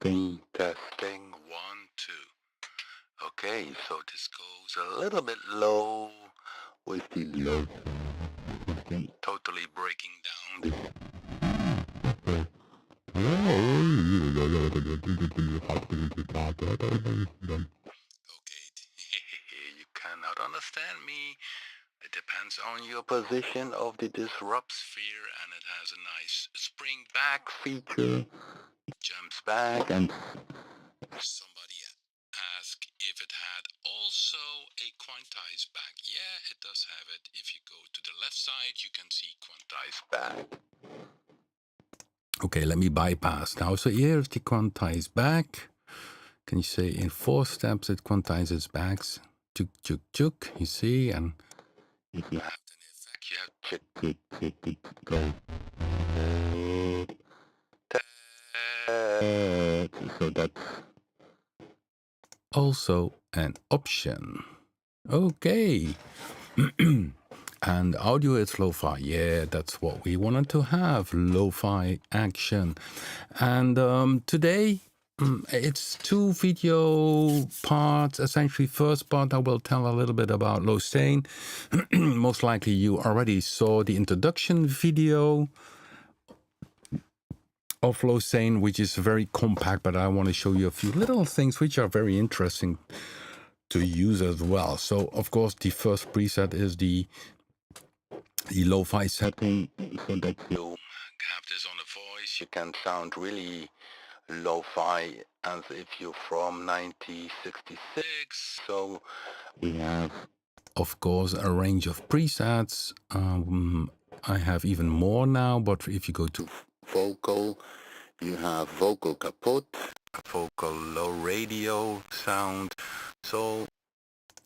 testing, 1, 2. Okay, so this goes a little bit low with the low, totally breaking down Okay, you cannot understand me. It depends on your position of the disrupt sphere, and it has a nice spring back feature. It jumps back, and somebody asked if it had also a quantized back. Yeah, it does have it. If you go to the left side, you can see quantized back. Okay, let me bypass now. So here's the quantized back. Can you say in 4 steps it quantizes backs? Tuk, tuk, tuk, you see, and if you have an effect, you have tuk, tuk, tuk, tuk, go. So that's also an option. Okay. And audio is lo-fi. Yeah, that's what we wanted to have, lo-fi action. And today it's 2 video parts. Essentially, first part I will tell a little bit about LowSane. Most likely you already saw the introduction video of LowSane, which is very compact, but I want to show you a few little things which are very interesting to use as well. So of course the first preset is the lo-fi setting, so that you have this on the voice. You can sound really lo-fi as if you're from 1966. So we have, of course, a range of presets. I have even more now, but if you go to vocal, you have vocal kaput, vocal low radio sound. So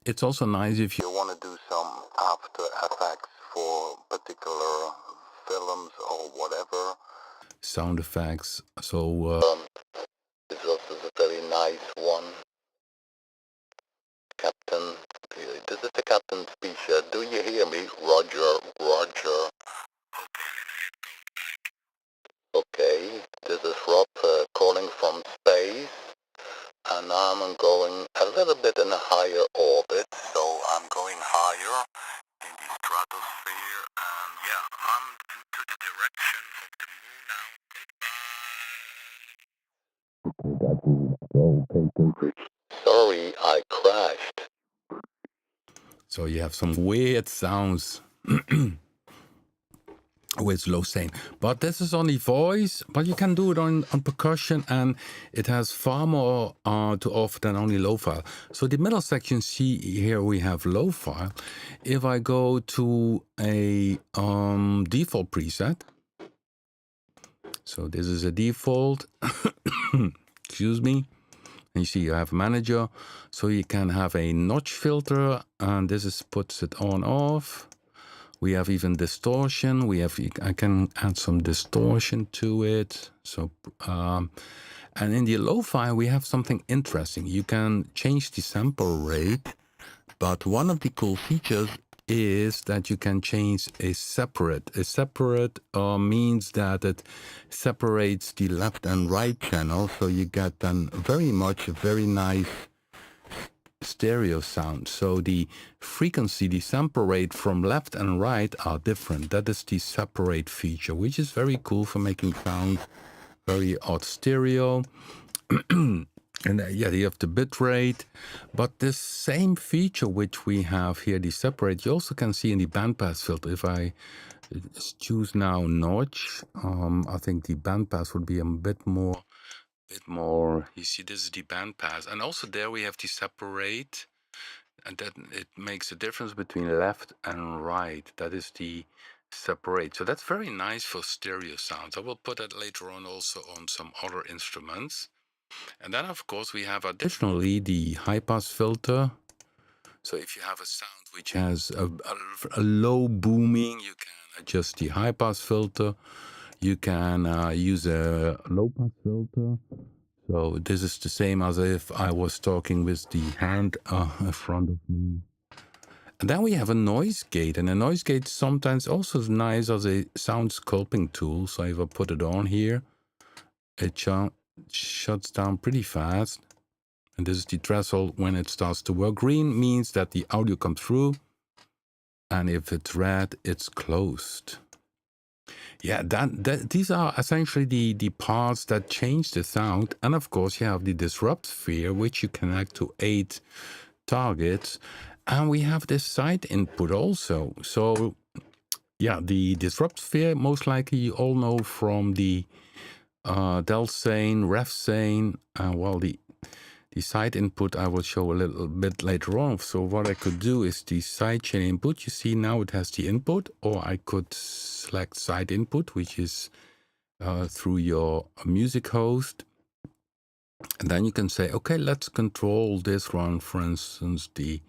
it's also nice if you want to do some After Effects for particular films or whatever. Sound effects. So this is also a very nice one. Captain, this is the captain's speech. Do you hear me? Roger, Roger. Okay, this is Rob calling from space, and I'm going a little bit in a higher orbit, so I'm going higher in the stratosphere, and yeah, I'm into the direction of the moon now. Goodbye. Sorry, I crashed. So you have some weird sounds with LowSane, but this is only voice, but you can do it on percussion, and it has far more to offer than only low file. So the middle section, see here we have low file. If I go to a default preset, so this is a default, excuse me, and you see you have manager, so you can have a notch filter, and this is puts it on off. We have even distortion. I can add some distortion to it. So, and in the lo-fi, we have something interesting. You can change the sample rate, but one of the cool features is that you can change a separate. A separate means that it separates the left and right channel, so you get then very nice stereo sound. So the frequency, the sample rate from left and right are different. That is the separate feature, which is very cool for making sound very odd stereo. And yeah, you have the bit rate, but this same feature which we have here, the separate, you also can see in the bandpass filter. If I choose now notch, I think the bandpass would be a bit more. You see, this is the bandpass, and also there we have the separate, and that it makes a difference between left and right. That is the separate. So that's very nice for stereo sounds. I will put that later on also on some other instruments. And then of course we have additionally the high pass filter. So if you have a sound which has a low booming, you can adjust the high pass filter. You can use a low pass filter. So this is the same as if I was talking with the hand in front of me. And then we have a noise gate, and a noise gate sometimes also is nice as a sound sculpting tool. So if I put it on here, it shuts down pretty fast. And this is the threshold when it starts to work. Green means that the audio comes through. And if it's red, it's closed. Yeah, these are essentially the parts that change the sound. And of course, you have the disrupt sphere, which you connect to 8 targets. And we have this side input also. So yeah, the disrupt sphere, most likely you all know from the LowSane, RefSane, well, the side input I will show a little bit later on. So what I could do is the sidechain input. You see now it has the input, or I could select side input, which is through your music host. And then you can say, okay, let's control this one, for instance, the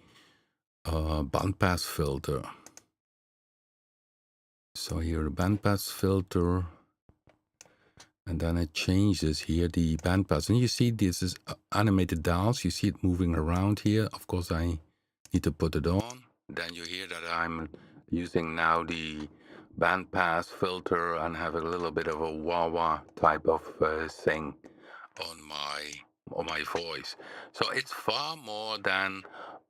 bandpass filter. So here, the bandpass filter. And then it changes here the bandpass. And you see this is animated dials. You see it moving around here. Of course, I need to put it on. Then you hear that I'm using now the bandpass filter and have a little bit of a wah-wah type of thing on my voice. So it's far more than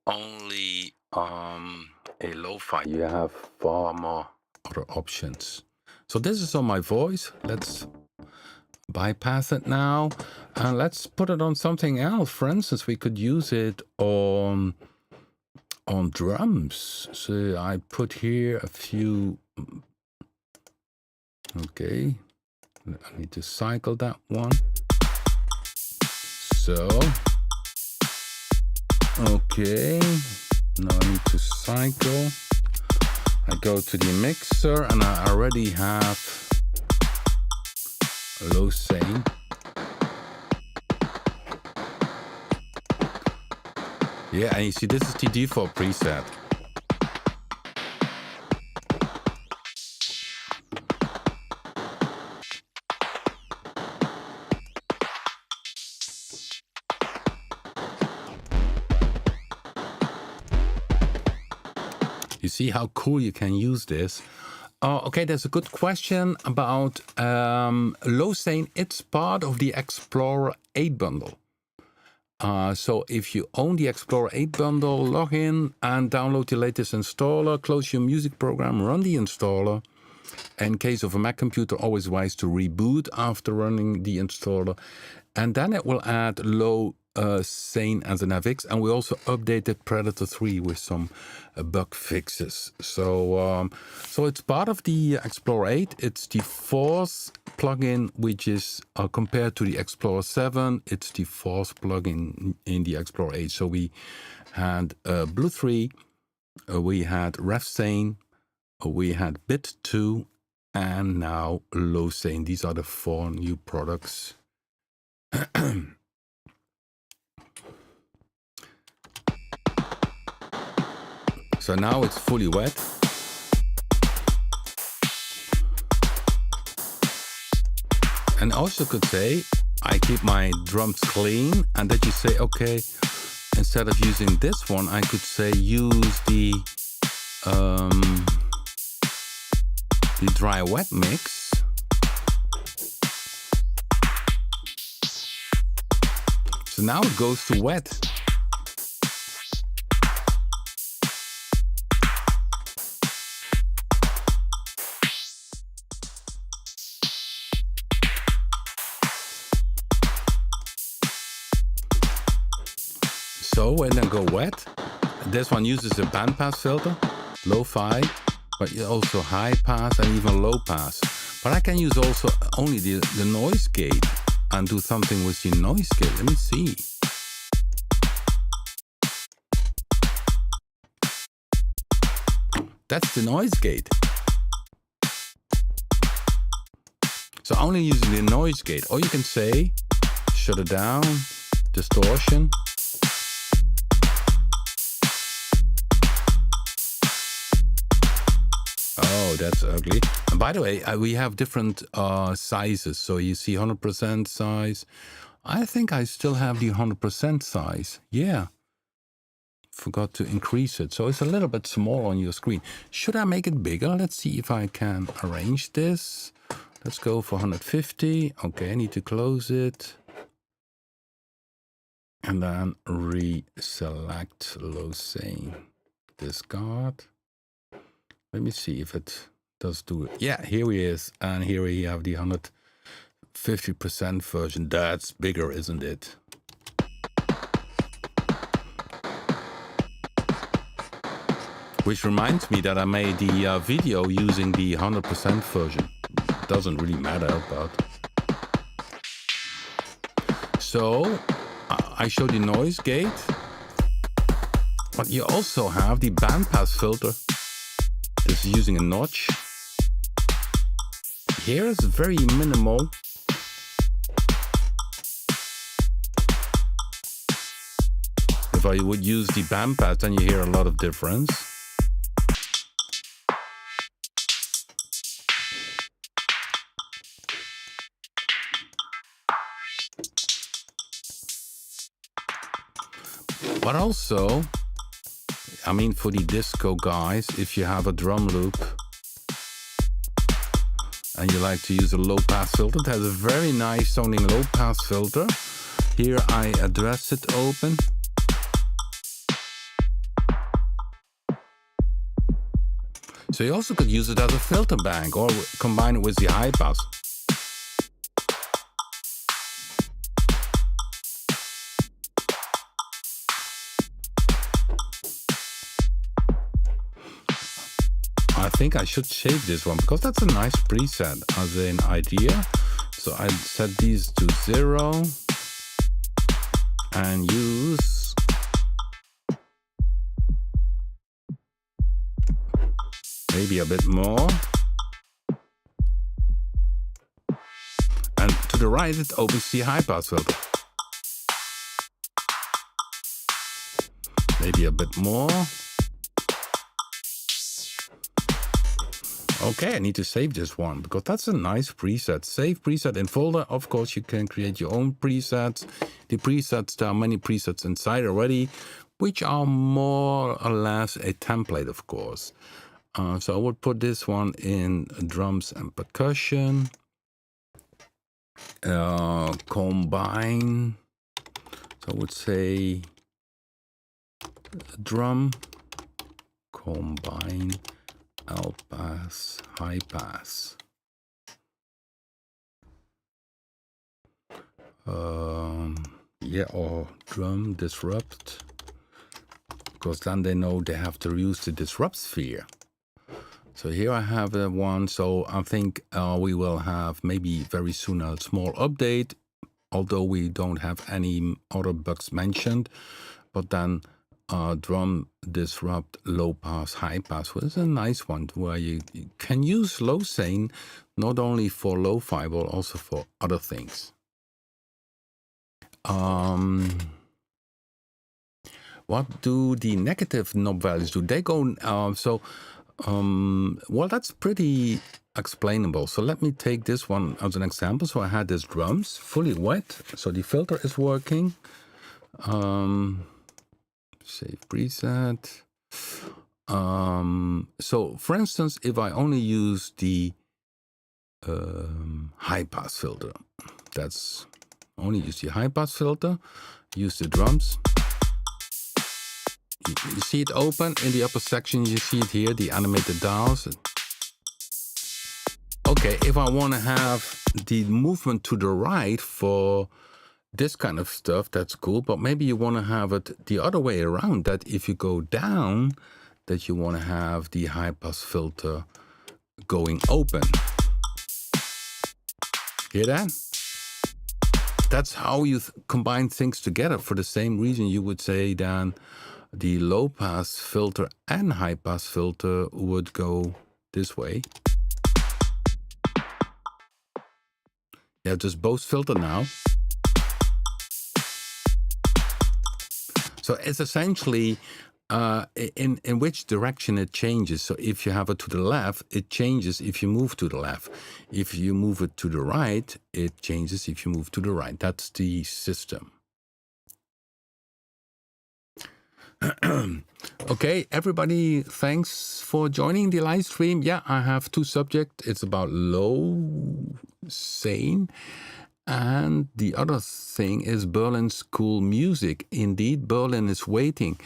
only a lo-fi. You have far more other options. So this is on my voice. Let's bypass it now, and let's put it on something else. For instance, we could use it on drums. So I put here a few. Okay, I need to cycle that one. So okay, now I need to cycle. I go to the mixer and I already have LowSane. Yeah, and you see this is the default preset. You see how cool you can use this. Okay, there's a good question about LowSane. It's part of the Explorer 8 bundle. So if you own the Explorer 8 bundle, log in and download the latest installer, close your music program, run the installer. In case of a Mac computer, always wise to reboot after running the installer. And then it will add LowSane as an FX. And we also updated Predator 3 with some bug fixes. So it's part of the Explorer 8. It's the fourth plugin, which is compared to the Explorer 7. It's the fourth plugin in the Explorer 8. So we had Blue 3, we had RefSane, we had Bit 2, and now LowSane. These are the 4 new products. So now it's fully wet. And also could say, I keep my drums clean, and that you say, okay, instead of using this one, I could say use the dry wet mix. So now it goes to wet. So when I go wet, this one uses a bandpass filter, lo-fi, but also high pass and even low pass. But I can use also only the noise gate and do something with the noise gate. Let me see. That's the noise gate. So only using the noise gate. Or you can say, shut it down, distortion. Oh, that's ugly. And by the way, we have different sizes. So you see 100% size. I think I still have the 100% size. Yeah. Forgot to increase it. So it's a little bit small on your screen. Should I make it bigger? Let's see if I can arrange this. Let's go for 150. Okay, I need to close it. And then reselect LowSane. Discard. Let me see if it does do it. Yeah, here he is. And here we have the 150% version. That's bigger, isn't it? Which reminds me that I made the video using the 100% version. Doesn't really matter, but... So, I showed the noise gate. But you also have the bandpass filter. This is using a notch. Here is very minimal. If I would use the bandpass, then you hear a lot of difference. But also, I mean, for the disco guys, if you have a drum loop and you like to use a low pass filter, it has a very nice sounding low pass filter. Here I address it open. So you also could use it as a filter bank or combine it with the high pass. I think I should save this one because that's a nice preset as an idea. So I set these to 0 and use maybe a bit more. And to the right, it opens the high pass filter. Maybe a bit more. Okay, I need to save this one because that's a nice preset. Save preset in folder. Of course, you can create your own presets. The presets, there are many presets inside already, which are more or less a template, of course. So I would put this one in drums and percussion. Combine. So I would say drum, combine, L pass, high pass. Yeah, or drum disrupt, because then they know they have to use the disrupt sphere. So here I have the one. So I think we will have maybe very soon a small update, although we don't have any other bugs mentioned. But then drum disrupt low pass high pass was a nice one where you can use LowSane not only for lo-fi but also for other things. What do the negative knob values do? They go well, that's pretty explainable. So let me take this one as an example. So I had this drums fully wet, so the filter is working. Save preset. So for instance, if I only use the high pass filter, that's only use the high pass filter, use the drums. You see it open in the upper section. You see it here, the animated dials. Okay, if I want to have the movement to the right for this kind of stuff, that's cool. But maybe you want to have it the other way around, that if you go down, that you want to have the high pass filter going open. Hear that? That's how you combine things together. For the same reason you would say then the low pass filter and high pass filter would go this way. Yeah, just both filter now. So it's essentially in which direction it changes. So if you have it to the left, it changes if you move to the left. If you move it to the right, it changes if you move to the right. That's the system. Okay, everybody, thanks for joining the live stream. Yeah, I have two subjects. It's about LowSane And the other thing is Berlin School Music. Indeed, Berlin is waiting.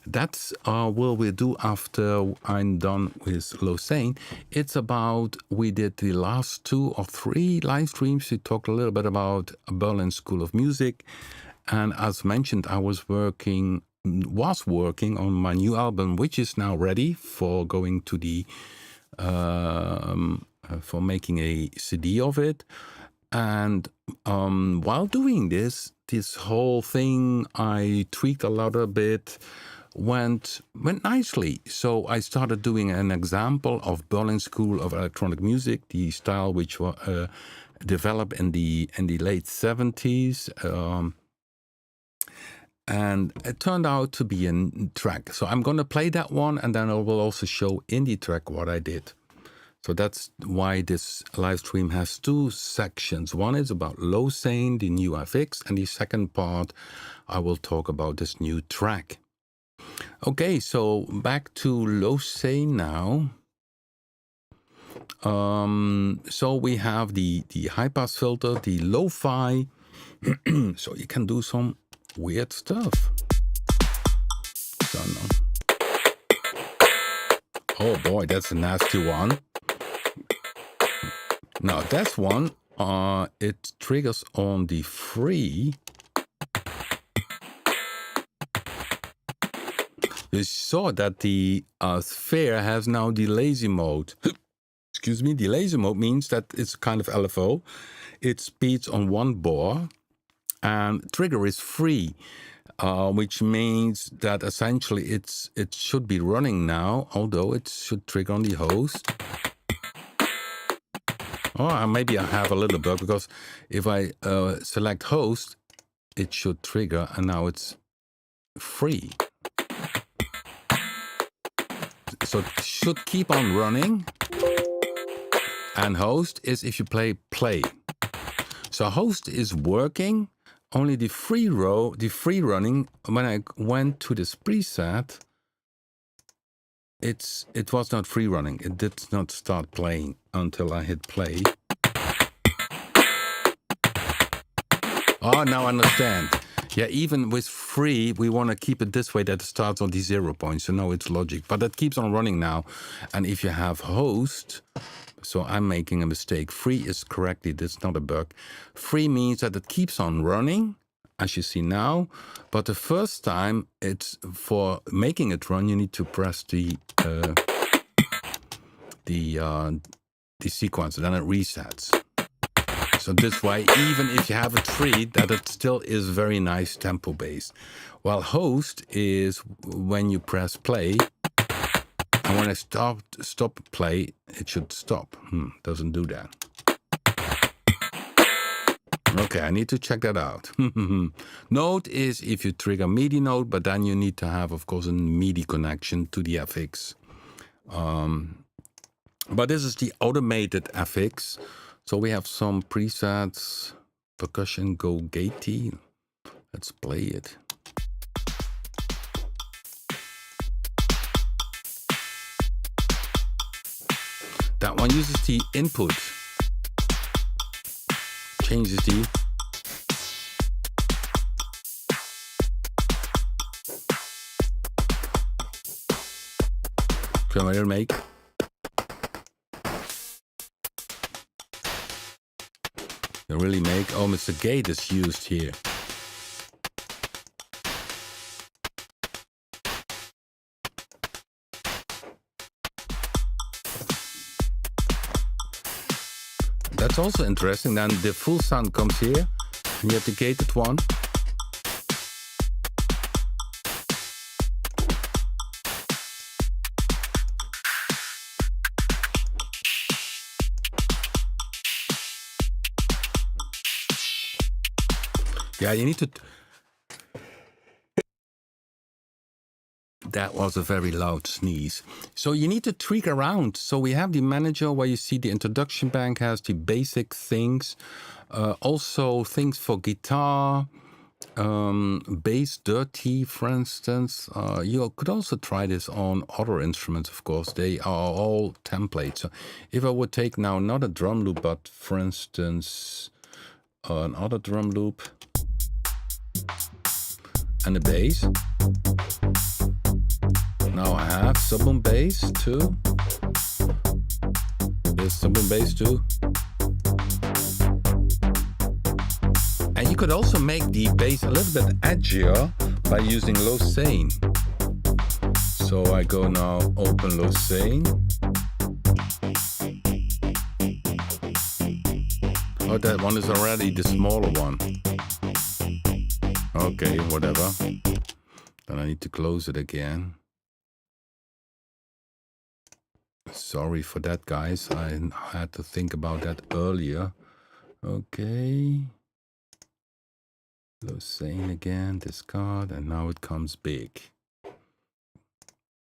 That's what we'll do after I'm done with LowSane. It's about, we did the last 2 or 3 live streams. We talked a little bit about Berlin School of Music. And as mentioned, I was working on my new album, which is now ready for going to the, for making a CD of it. And while doing this whole thing, I tweaked a little bit, went nicely. So I started doing an example of Berlin School of Electronic Music, the style which was developed in the late 70s. And it turned out to be a track. So I'm going to play that one, and then I will also show in the track what I did. So that's why this live stream has 2 sections. One is about LowSane, the new FX, and the second part, I will talk about this new track. Okay, so back to LowSane now. So we have the high-pass filter, the lo-fi, so you can do some weird stuff. So, no. Oh boy, that's a nasty one. Now that's one, it triggers on the free. You saw that the sphere has now the lazy mode. Excuse me, the lazy mode means that it's kind of LFO. It speeds on 1 bar, and trigger is free, which means that essentially it should be running now, although it should trigger on the host. Oh, maybe I have a little bug, because if I select host, it should trigger, and now it's free. So it should keep on running. And host is if you play. So host is working, only the free running, when I went to this preset, it was not free running. It did not start playing until I hit play. Oh, now I understand. Yeah, even with free, we want to keep it this way, that it starts on the 0 point. So no, it's logic. But it keeps on running now. And if you have host, so I'm making a mistake. Free is correctly, that's not a bug. Free means that it keeps on running, as you see now. But the first time, it's for making it run, you need to press the sequence, and then it resets. So this way, even if you have a tree, that it still is very nice tempo based. While host is when you press play, and when I stop play, it should stop. Doesn't do that. Okay, I need to check that out. Node is if you trigger MIDI node, but then you need to have, of course, a MIDI connection to the FX. But this is the automated FX. So we have some presets, percussion, go gatey. Let's play it. That one uses the input, changes the Premier make. They really make, oh, Mr. Gate is used here. That's also interesting. Then the full sound comes here. You have the gated one. Yeah, you need to... That was a very loud sneeze. So you need to tweak around. So we have the manager where you see the introduction bank has the basic things. Also things for guitar, bass dirty, for instance. You could also try this on other instruments, of course. They are all templates. So if I would take now not a drum loop, but for instance... another drum loop, and a bass. Now I have sub-boom bass too. There's sub-boom bass too. And you could also make the bass a little bit edgier by using LowSane. So I go now, open LowSane. Oh, that one is already the smaller one. Okay, whatever. Then I need to close it again. Sorry for that, guys. I had to think about that earlier. Okay. LowSane again, discard, and now it comes big.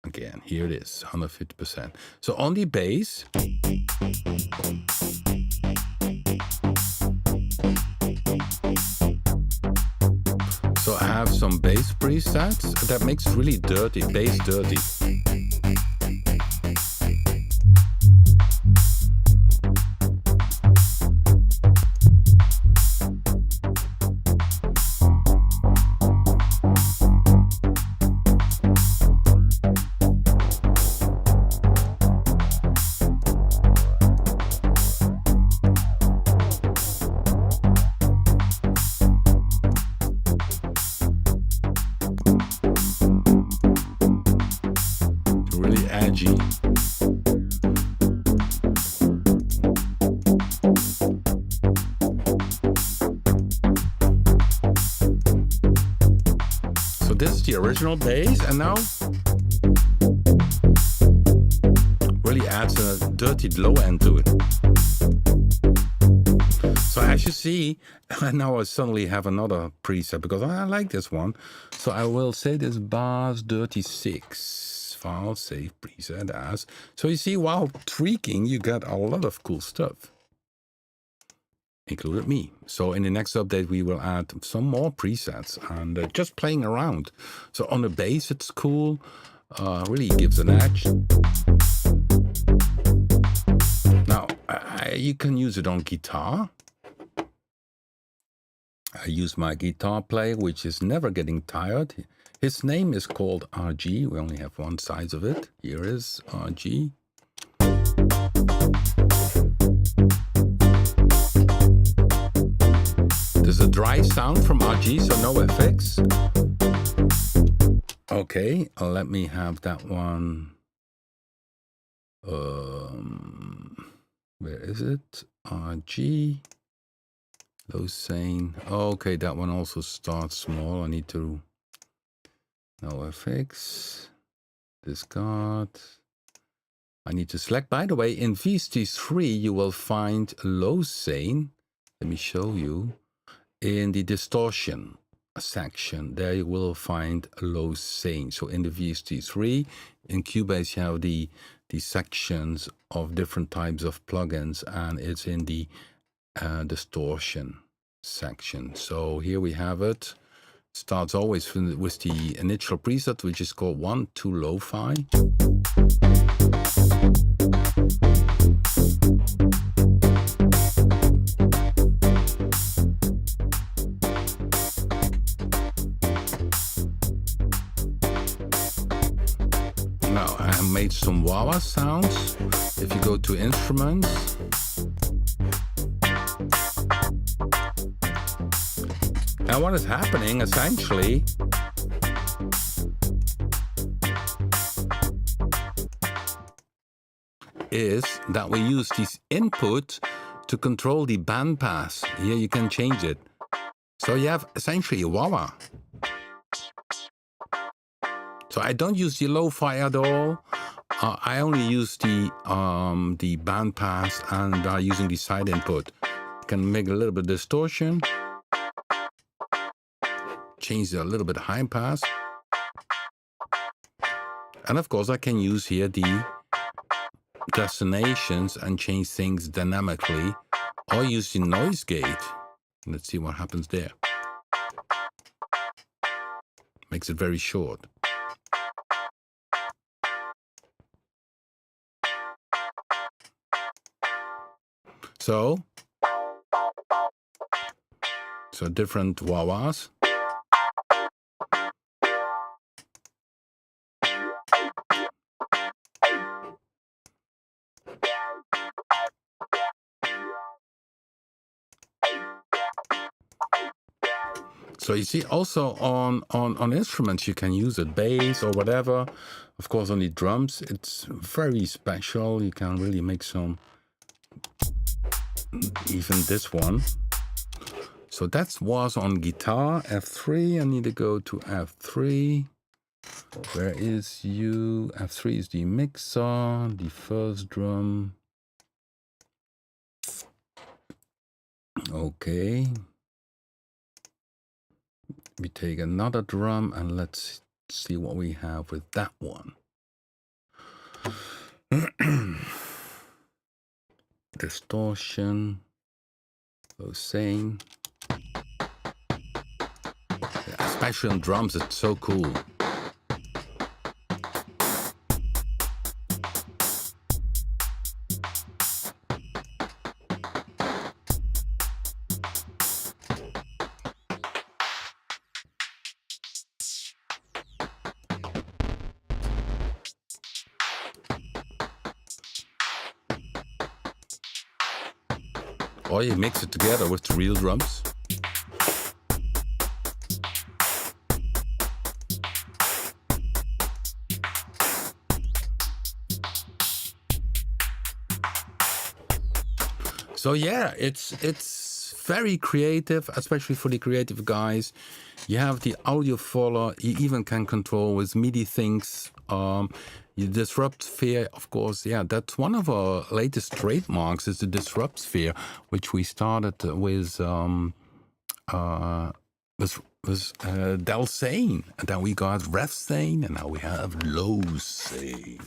Again, here it is, 150%. So on the bass, so I have some bass presets that makes really dirty, bass dirty. Really edgy. So this is the original bass, and now really adds a dirty low end to it. So as you see, now I suddenly have another preset because I like this one. So I will say this bars 36 file save preset as. So you see, while tweaking, you get a lot of cool stuff, including me. So in the next update, we will add some more presets and just playing around. So on the bass, it's cool. Really gives an edge. Now, you can use it on guitar. I use my guitar player, which is never getting tired. His name is called RG. We only have one side of it. Here is RG. There's a dry sound from RG, so no FX. Okay, let me have that one. Where is it? RG. LowSane. Okay, that one also starts small. I need to. No FX. Discard. I need to select. By the way, in VST3, you will find LowSane. Let me show you. In the distortion section, there you will find LowSane. So in the VST3, in Cubase, you have the sections of different types of plugins, and it's in the distortion section. So here we have it. Starts always with the initial preset, which is called 1-2 Lo-Fi. Now I made some wah-wah sounds. If you go to instruments, and what is happening essentially is that we use this input to control the bandpass. Here you can change it. So you have essentially a wah-wah. So I don't use the lo-fi at all. I only use the bandpass and using the side input. Can make a little bit of distortion. Change a little bit high pass. And of course I can use here the destinations and change things dynamically, or use the noise gate. Let's see what happens there. Makes it very short. So So different wah-wahs. So you see, also on instruments you can use it, bass or whatever. Of course, on the drums it's very special. You can really make some, even this one. So that was on guitar, F3. I need to go to F3. Where is you? F3 is the mixer, the first drum. Okay. We take another drum and let's see what we have with that one. Distortion, LowSane. Yeah, especially on drums, it's so cool. Or you mix it together with the real drums. So yeah, it's very creative, especially for the creative guys. You have the audio follower. You even can control with MIDI things. You disrupt sphere, of course. Yeah, that's one of our latest trademarks is the disrupt sphere, which we started with LowSane, and then we got RevSane, and now we have LowSane,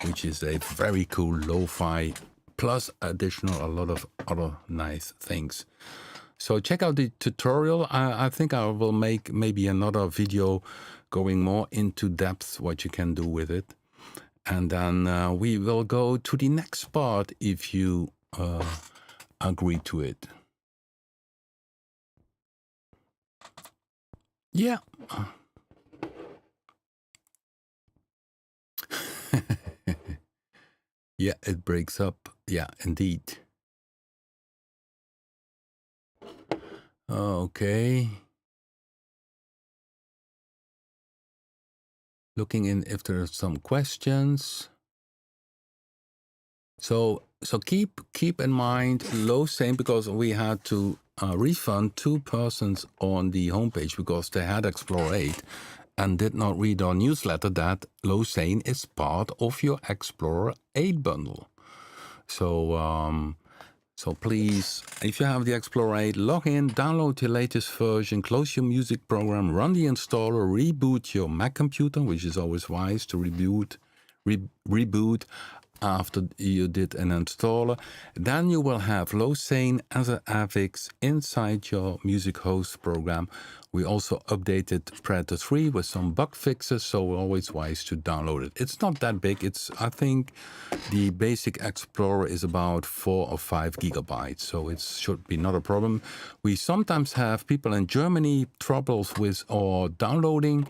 which is a very cool lo-fi plus additional a lot of other nice things. So check out the tutorial. I think I will make maybe another video going more into depth what you can do with it. And then we will go to the next part if you agree to it. Yeah. Yeah, it breaks up. Yeah, indeed. Okay. Looking in if there are some questions. So keep in mind LowSane, because we had to refund 2 persons on the homepage because they had Explorer 8 and did not read our newsletter that LowSane is part of your Explorer 8 bundle. So so please, if you have the Explorer 8, log in, download the latest version, close your music program, run the installer, reboot your Mac computer, which is always wise to reboot after you did an installer. Then you will have LowSane as an FX inside your music host program. We also updated Predator 3 with some bug fixes, so we're always wise to download it. It's not that big. I think the basic Explorer is about 4 or 5 gigabytes, so it should be not a problem. We sometimes have people in Germany troubles with or downloading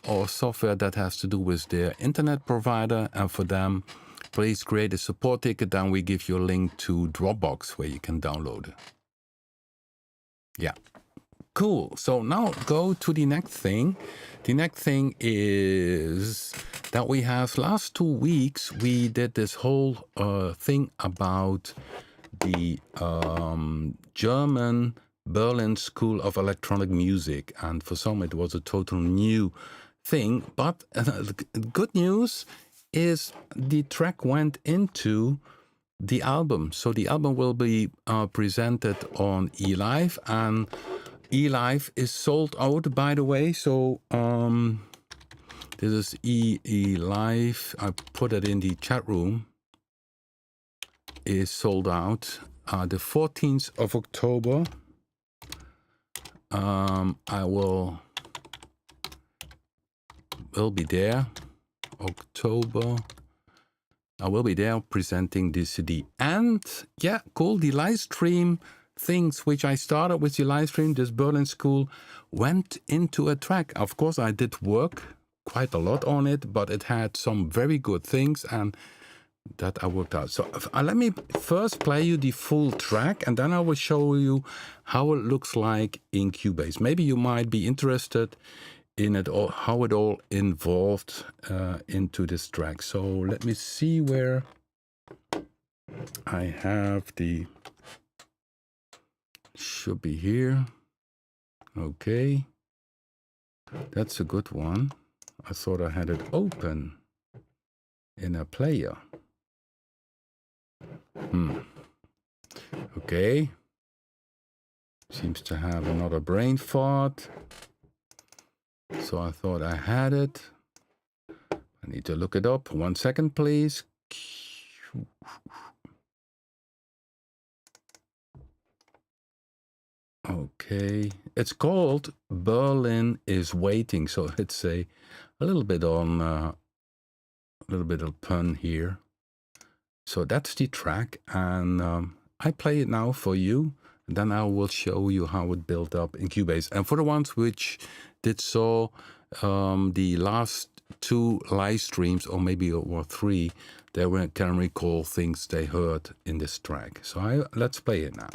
or software that has to do with their internet provider, and for them, please create a support ticket, then we give you a link to Dropbox where you can download it. Yeah, cool. So now go to the next thing. The next thing is that we have last 2 weeks, we did this whole thing about the German Berlin School of Electronic Music. And for some, it was a total new thing. But good news is the track went into the album. So the album will be presented on eLive, and eLive is sold out, by the way. So this is eLive. I put it in the chat room. Is sold out. The 14th of October. I will be there. October. I will be there presenting the CD. And yeah, cool. The live stream things which I started with the live stream, this Berlin school, went into a track. Of course, I did work quite a lot on it, but it had some very good things, and that I worked out. So let me first play you the full track, and then I will show you how it looks like in Cubase. Maybe you might be interested in it, or how it all involved into this track. So let me see where I have the, should be here. Okay, that's a good one. I thought I had it open in a player. Okay, seems to have another brain fart. So I thought I had it. I need to look it up. 1 second, please. Okay, it's called Berlin is Waiting. So it's a little bit on a little bit of pun here. So that's the track, and I play it now for you. And then I will show you how it built up in Cubase. And for the ones which did saw the last 2 live streams, or maybe or 3, they can recall things they heard in this track. So let's play it now.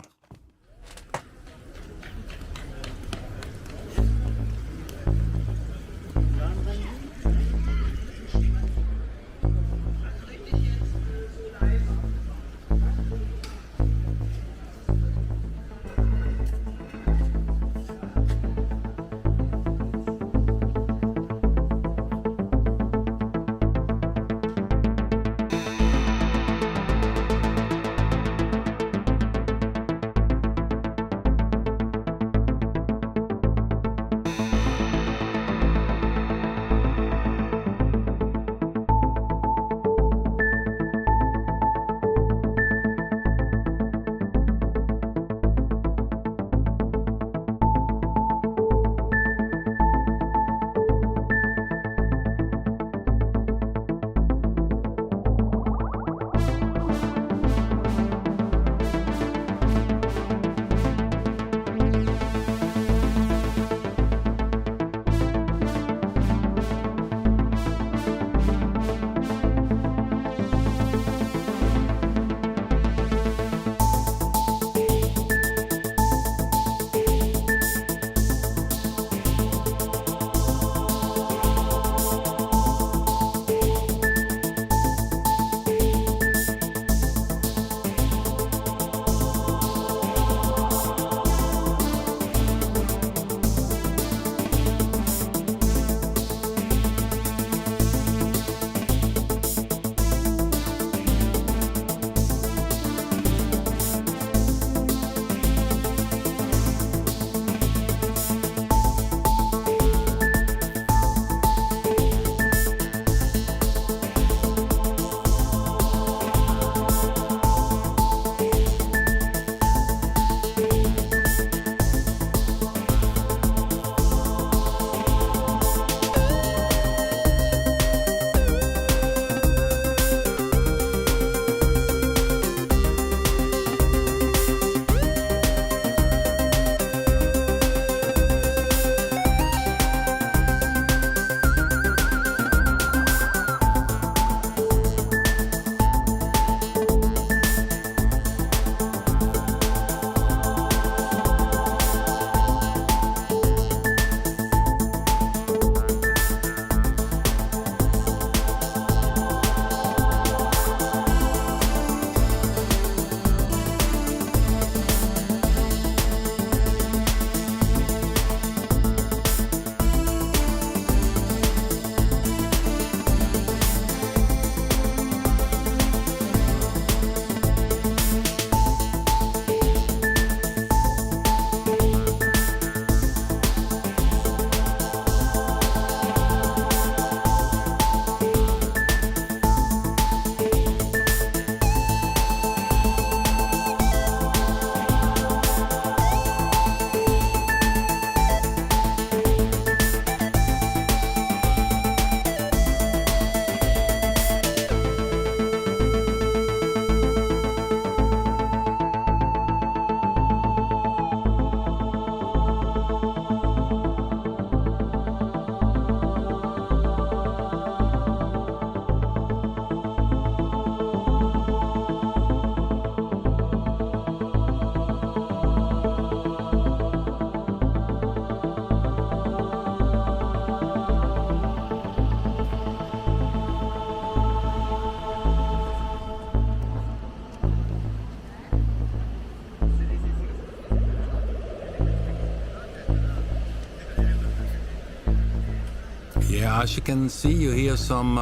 as you can see, you hear some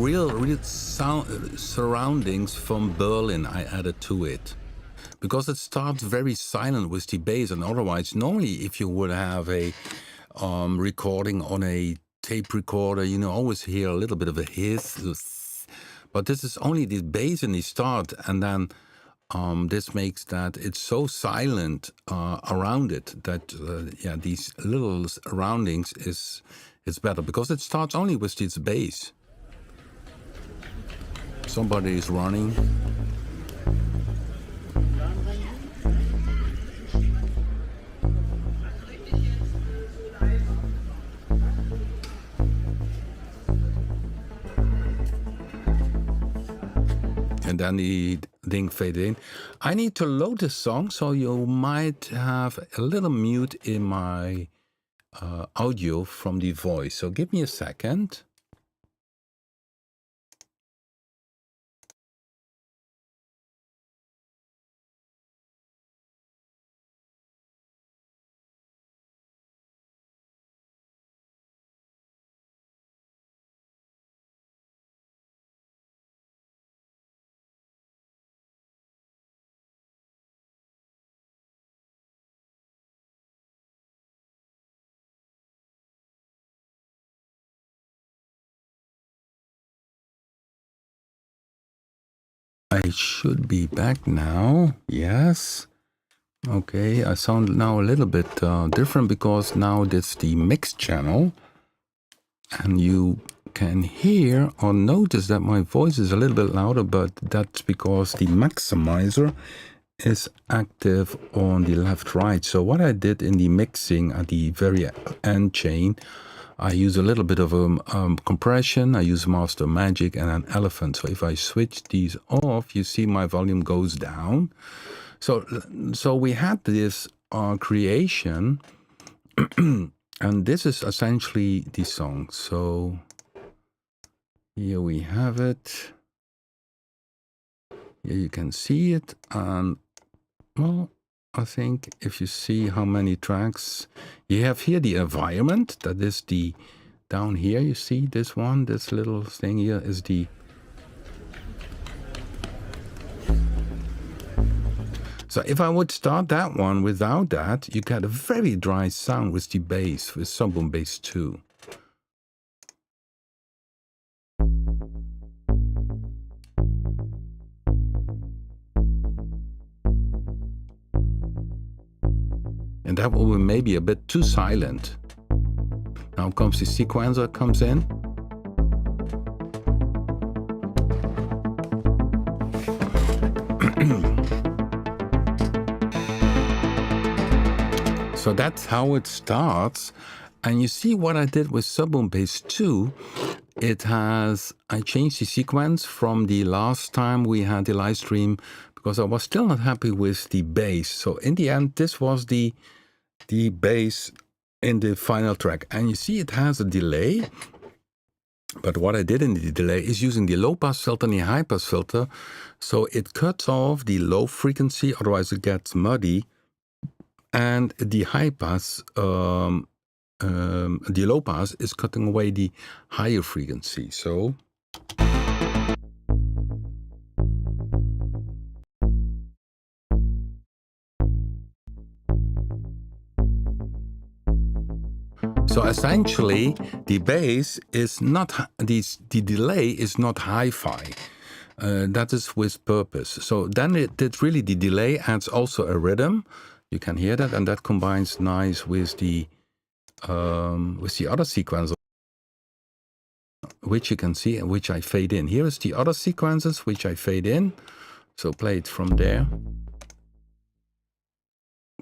real sound surroundings from Berlin I added to it. Because it starts very silent with the bass, and otherwise, normally if you would have a recording on a tape recorder, you always hear a little bit of a hiss. But this is only the bass in the start, and then this makes that it's so silent around it that these little surroundings is better because it starts only with this bass. Somebody is running. And then the thing faded in. I need to load this song, so you might have a little mute in my audio from the voice. So give me a second. I should be back now. Yes. Okay, I sound now a little bit different because now this is the mix channel. And you can hear or notice that my voice is a little bit louder, but that's because the maximizer is active on the left-right. So what I did in the mixing at the very end chain, I use a little bit of compression, I use Master Magic and an elephant. So if I switch these off, you see my volume goes down. So we had this creation, and this is essentially the song. So here we have it. Here you can see it, and well, I think if you see how many tracks you have here, the environment, that is the, down here you see this one, this little thing here is the, so if I would start that one without that, you get a very dry sound with the bass, with Sub-Boom Bass 2. And that will be maybe a bit too silent. Now comes the sequencer, comes in. So that's how it starts. And you see what I did with Sub-Boom Bass 2. It has, I changed the sequence from the last time we had the live stream because I was still not happy with the bass. So in the end, this was the bass in the final track. And you see it has a delay. But what I did in the delay is using the low pass filter and the high pass filter. So it cuts off the low frequency, otherwise it gets muddy. And the high pass, the low pass is cutting away the higher frequency. So essentially, the bass is not, the delay is not hi-fi. That is with purpose. So then it really, the delay adds also a rhythm. You can hear that, and that combines nice with the other sequencer, which you can see and which I fade in. Here is the other sequences which I fade in. So play it from there.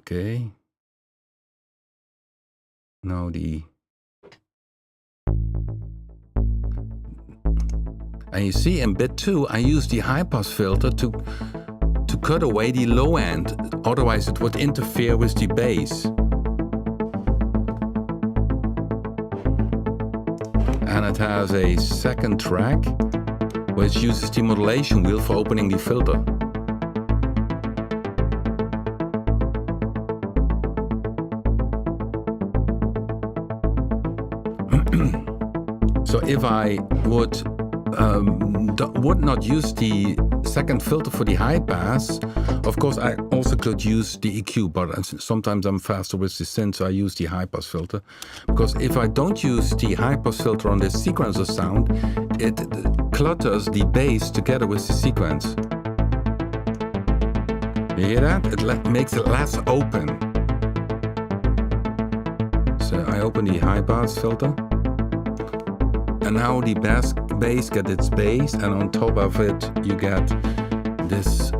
Okay. Now and you see in bit 2, I use the high pass filter to cut away the low end. Otherwise it would interfere with the bass. And it has a second track which uses the modulation wheel for opening the filter. So if I would not use the second filter for the high pass, of course I also could use the EQ, but sometimes I'm faster with the synth, so I use the high pass filter. Because if I don't use the high pass filter on this sequencer sound, it clutters the bass together with the sequence. You hear that? It makes it less open. So I open the high pass filter. And now the bass gets its bass, and on top of it you get this.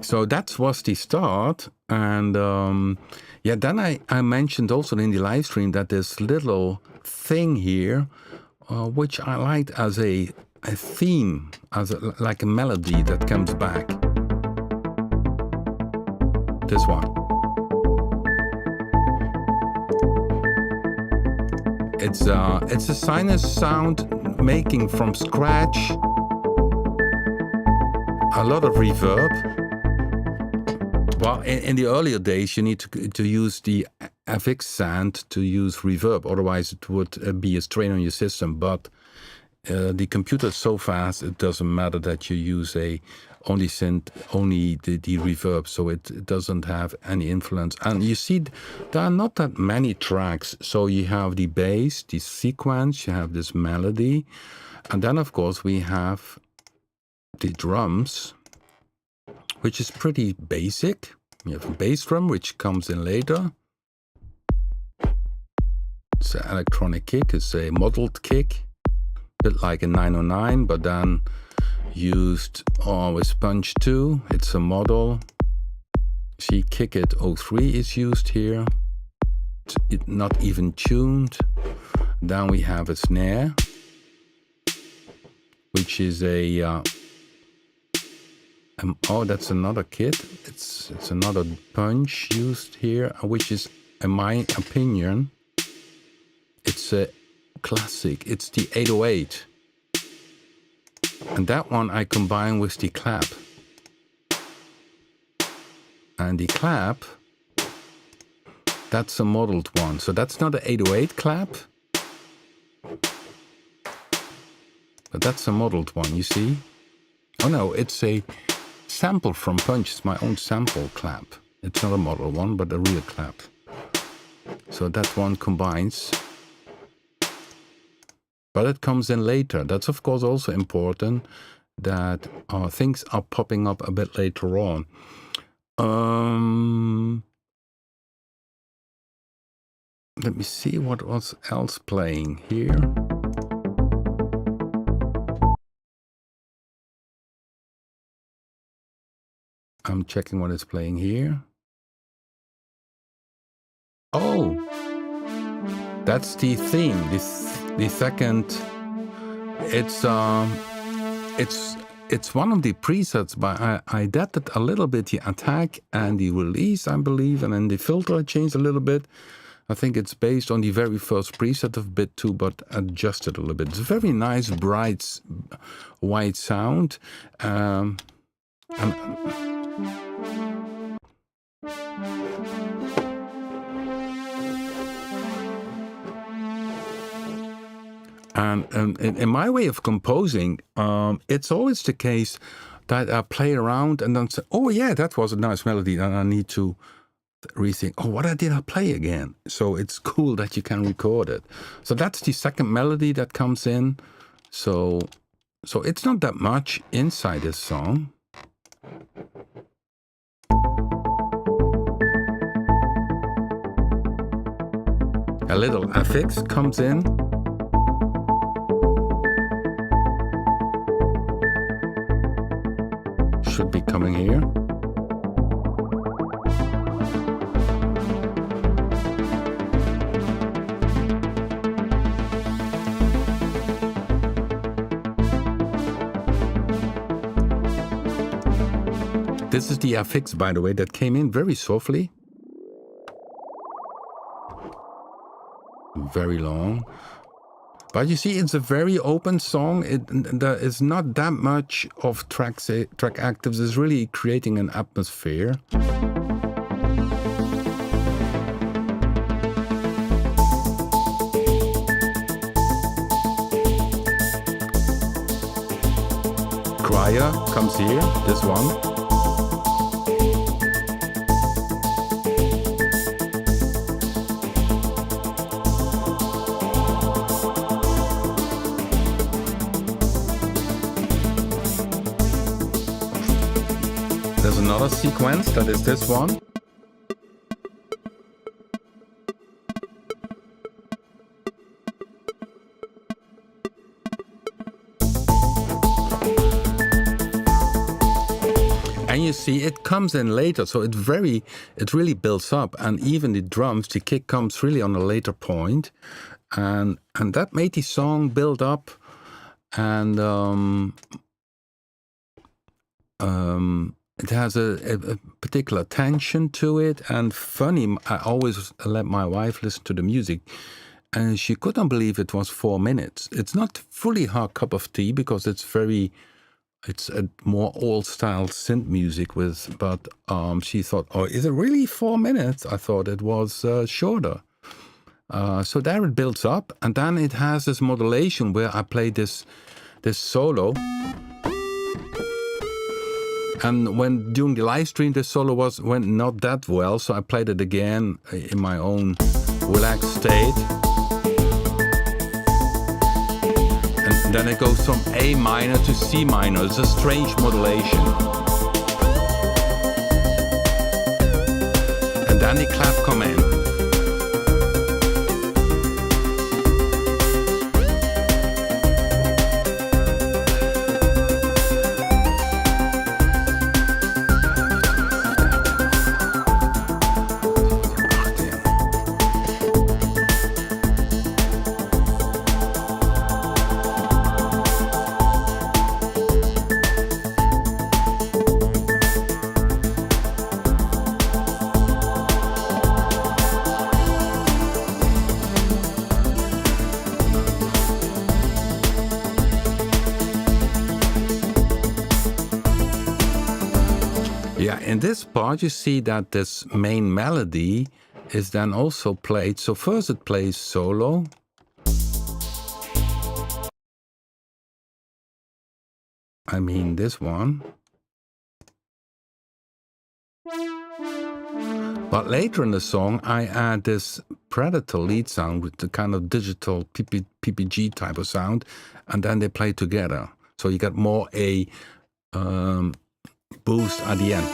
So that was the start, and yeah, then I mentioned also in the live stream that this little thing here, which I liked as a theme, like a melody that comes back. This one. It's a sinus sound making from scratch. A lot of reverb. Well, in the earlier days, you need to use the FX sound to use reverb. Otherwise, it would be a strain on your system. But the computer is so fast, it doesn't matter that you use only the reverb, so it doesn't have any influence. And you see, there are not that many tracks. So you have the bass, the sequence, you have this melody, and then of course we have the drums, which is pretty basic. You have a bass drum, which comes in later. It's an electronic kick, it's a modeled kick, a bit like a 909, but then used with Punch 2. It's a model. See, Kick It 03 is used here. It's not even tuned. Then we have a snare, which is that's another kit. It's another punch used here, which is, in my opinion, it's a classic. It's the 808. And that one I combine with the clap. And the clap, that's a modeled one. So that's not an 808 clap, but that's a modeled one, you see? Oh no, it's a sample from Punch. It's my own sample clap. It's not a model one, but a real clap. So that one combines. But it comes in later. That's of course also important, that things are popping up a bit later on. Let me see what was else playing here. I'm checking what is playing here. Oh, that's the theme. The second. It's one of the presets, but I adapted a little bit the attack and the release, I believe, and then the filter I changed a little bit. I think it's based on the very first preset of bit 2, but adjusted a little bit. It's a very nice, bright, white sound. And in my way of composing, it's always the case that I play around and then say, oh yeah, that was a nice melody, and I need to rethink, oh, what did I play again? So it's cool that you can record it. So that's the second melody that comes in. So it's not that much inside this song. A little FX comes in. Should be coming here. This is the FX, by the way, that came in very softly. Very long. But you see, it's a very open song. There is not that much of track actives. It's really creating an atmosphere. Crier comes here, this one. There's another sequence that is this one. And you see, it comes in later, so it really builds up, and even the drums, the kick comes really on a later point, and that made the song build up, and it has a particular tension to it, and funny. I always let my wife listen to the music, and she couldn't believe it was 4 minutes. It's not fully her cup of tea because it's a more old-style synth music but she thought, oh, is it really 4 minutes? I thought it was shorter. So there it builds up, and then it has this modulation where I play this solo. And when during the live stream, the solo went not that well, so I played it again in my own relaxed state. And then it goes from A minor to C minor. It's a strange modulation. And then the clap come in. Yeah, in this part you see that this main melody is then also played. So first it plays solo. I mean this one. But later in the song I add this Predator lead sound with the kind of digital PPG type of sound, and then they play together. So you get more a boost at the end.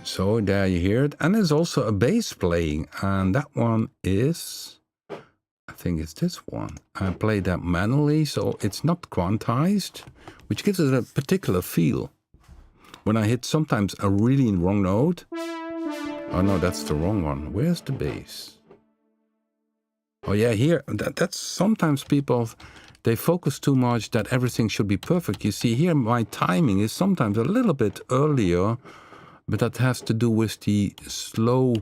So there you hear it, and there's also a bass playing, and that one is, I think it's this one. I play that manually, so it's not quantized, which gives it a particular feel. When I hit sometimes a really wrong note, oh no, that's the wrong one. Where's the bass? Oh yeah, here, that's sometimes people, they focus too much that everything should be perfect. You see here, my timing is sometimes a little bit earlier, but that has to do with the slow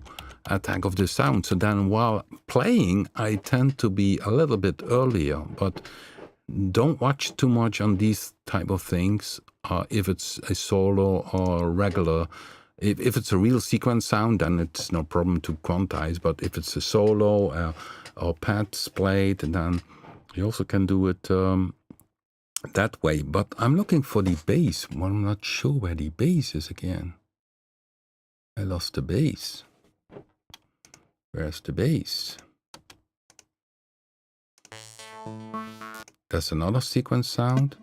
attack of the sound. So then while playing, I tend to be a little bit earlier, but don't watch too much on these type of things. If it's a solo or regular, if it's a real sequence sound, then it's no problem to quantize. But if it's a solo or pads played, then you also can do it that way. But I'm looking for the bass. Well, I'm not sure where the bass is again. I lost the bass. Where's the bass? That's another sequence sound.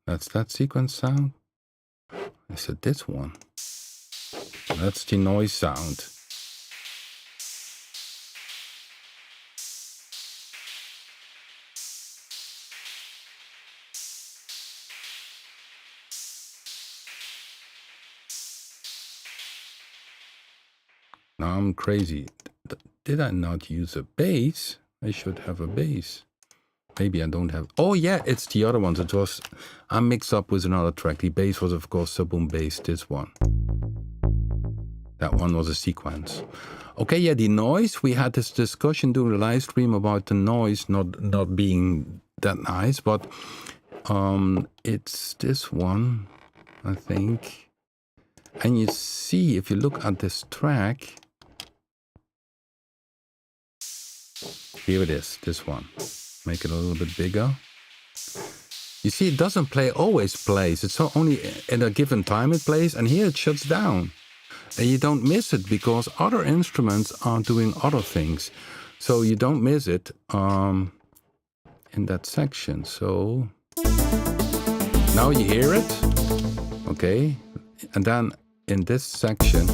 That's that sequence sound. Is it this one? That's the noise sound. Now I'm crazy. Did I not use a bass? I should have a bass. Maybe I don't have. Oh yeah, it's the other ones. It was, I mixed up with another track. The bass was of course Sub-Boom bass, this one. That one was a sequence. Okay, yeah, the noise. We had this discussion during the live stream about the noise not being that nice, but it's this one, I think. And you see, if you look at this track, here it is, this one. Make it a little bit bigger. You see, it doesn't play, always plays. It's only at a given time it plays, and here it shuts down. And you don't miss it because other instruments are doing other things. So you don't miss it in that section. So now you hear it, okay? And then in this section,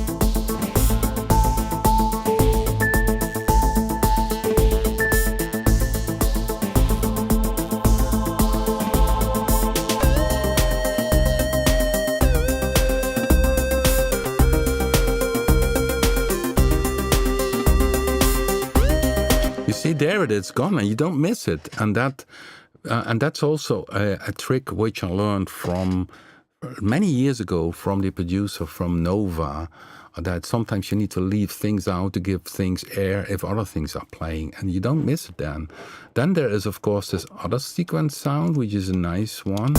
see, there it is gone, and you don't miss it. And that's also a trick which I learned from many years ago from the producer from Nova, that sometimes you need to leave things out to give things air if other things are playing, and you don't miss it then. Then there is, of course, this other sequence sound, which is a nice one.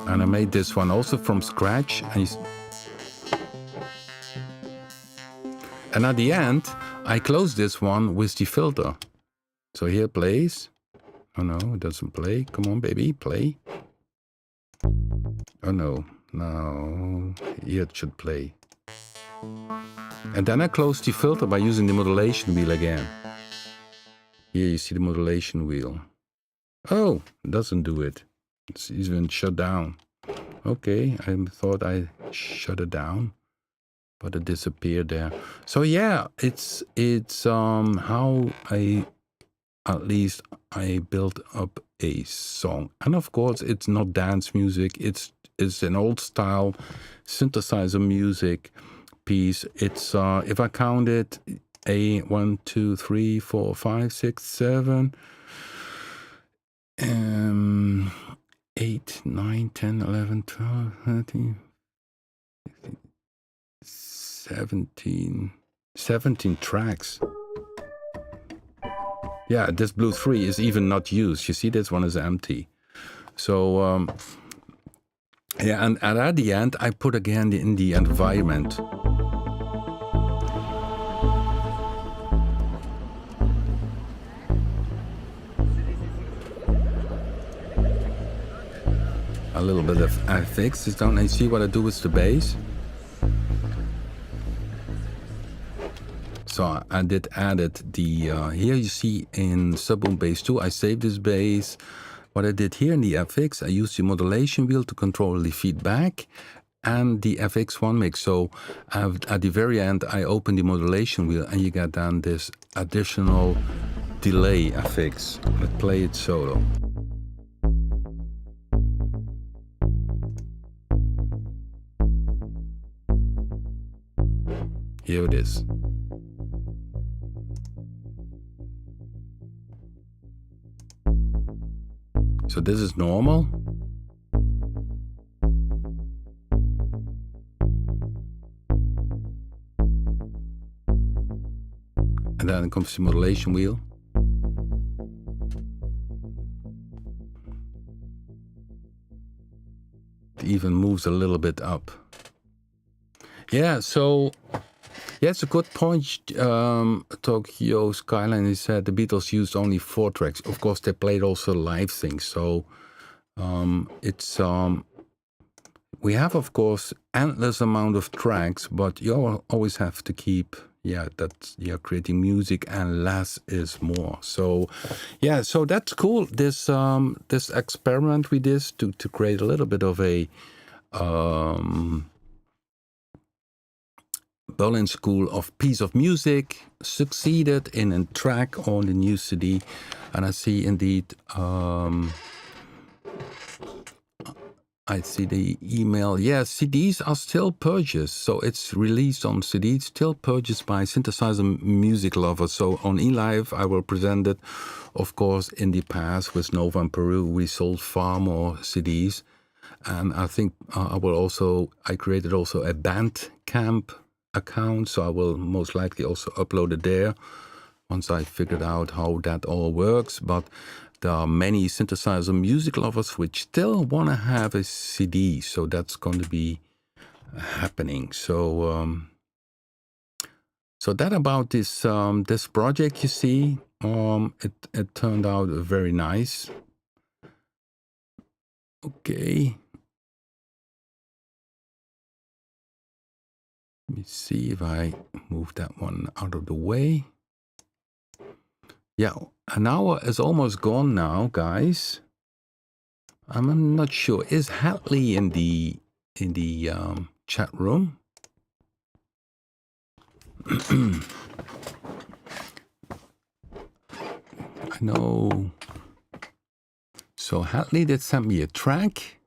And I made this one also from scratch. And at the end, I close this one with the filter. So here it plays. Oh no, it doesn't play. Come on, baby, play. Oh no, no, here it should play. And then I close the filter by using the modulation wheel again. Here you see the modulation wheel. Oh, it doesn't do it. It's even shut down. Okay, I thought I shut it down, but it disappeared there. So yeah, it's how at least I built up a song. And of course, it's not dance music. It's an old style synthesizer music piece. It's if I count it, 1, 2, 3, 4, 5, 6, 7. 8, 9, 10, 11, 12, 13, 16, 17 tracks. Yeah, this Blue 3 is even not used. You see, this one is empty. So, yeah, and at the end, I put again in the environment. A little bit of FX is down, and see what I do with the bass. So I did added the, here you see in Subboom Bass 2, I saved this bass. What I did here in the FX, I used the modulation wheel to control the feedback and the FX1 mix. So at the very end, I open the modulation wheel and you get then this additional delay FX. Let's play it solo. Here it is. So this is normal. And then comes the modulation wheel. It even moves a little bit up. Yeah, so yeah, it's a good point. Tokyo Skyline, he said the Beatles used only 4 tracks. Of course, they played also live things. So it's we have, of course, endless amount of tracks, but you always have to keep, yeah, that you're creating music and less is more. So yeah, so that's cool. This this experiment we did to create a little bit of a Berlin School of Piece of Music succeeded in a track on the new CD, and I see indeed I see the email. Yes, CDs are still purchased, so it's released on CDs, still purchased by synthesizer music lovers. So on eLive, I will present it. Of course, in the past with Nova and Peru, we sold far more CDs, and I think I created also a Bandcamp account, so I will most likely also upload it there once I figured out how that all works. But there are many synthesizer music lovers which still want to have a CD, so that's going to be happening. So so that about this this project. You see, it turned out very nice. Okay, let me see if I move that one out of the way. Yeah, an hour is almost gone now, guys. I'm not sure. Is Hadley in the chat room? I know. So Hadley did send me a track,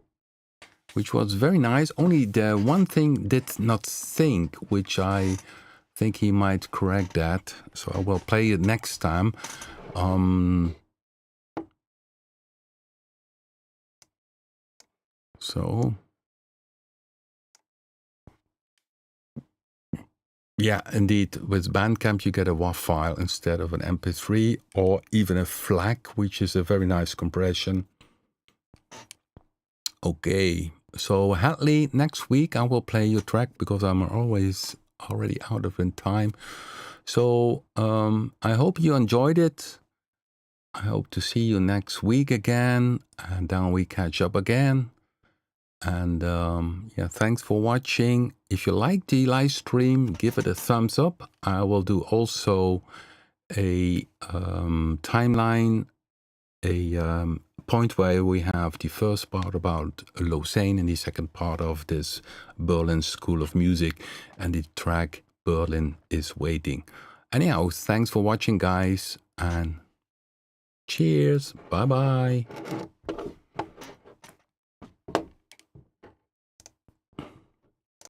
which was very nice. Only the one thing did not sync, which I think he might correct that. So I will play it next time. So yeah, indeed, with Bandcamp you get a WAV file instead of an MP3 or even a FLAC, which is a very nice compression. Okay, so Hadley, next week I will play your track because I'm already out of time. So I hope you enjoyed it. I hope to see you next week again, and then we catch up again. And yeah, thanks for watching. If you like the live stream, give it a thumbs up. I will do also a timeline, a point where we have the first part about LowSane and the second part of this Berlin School of Music and the track Berlin is Waiting. Anyhow, thanks for watching, guys, and cheers. Bye-bye.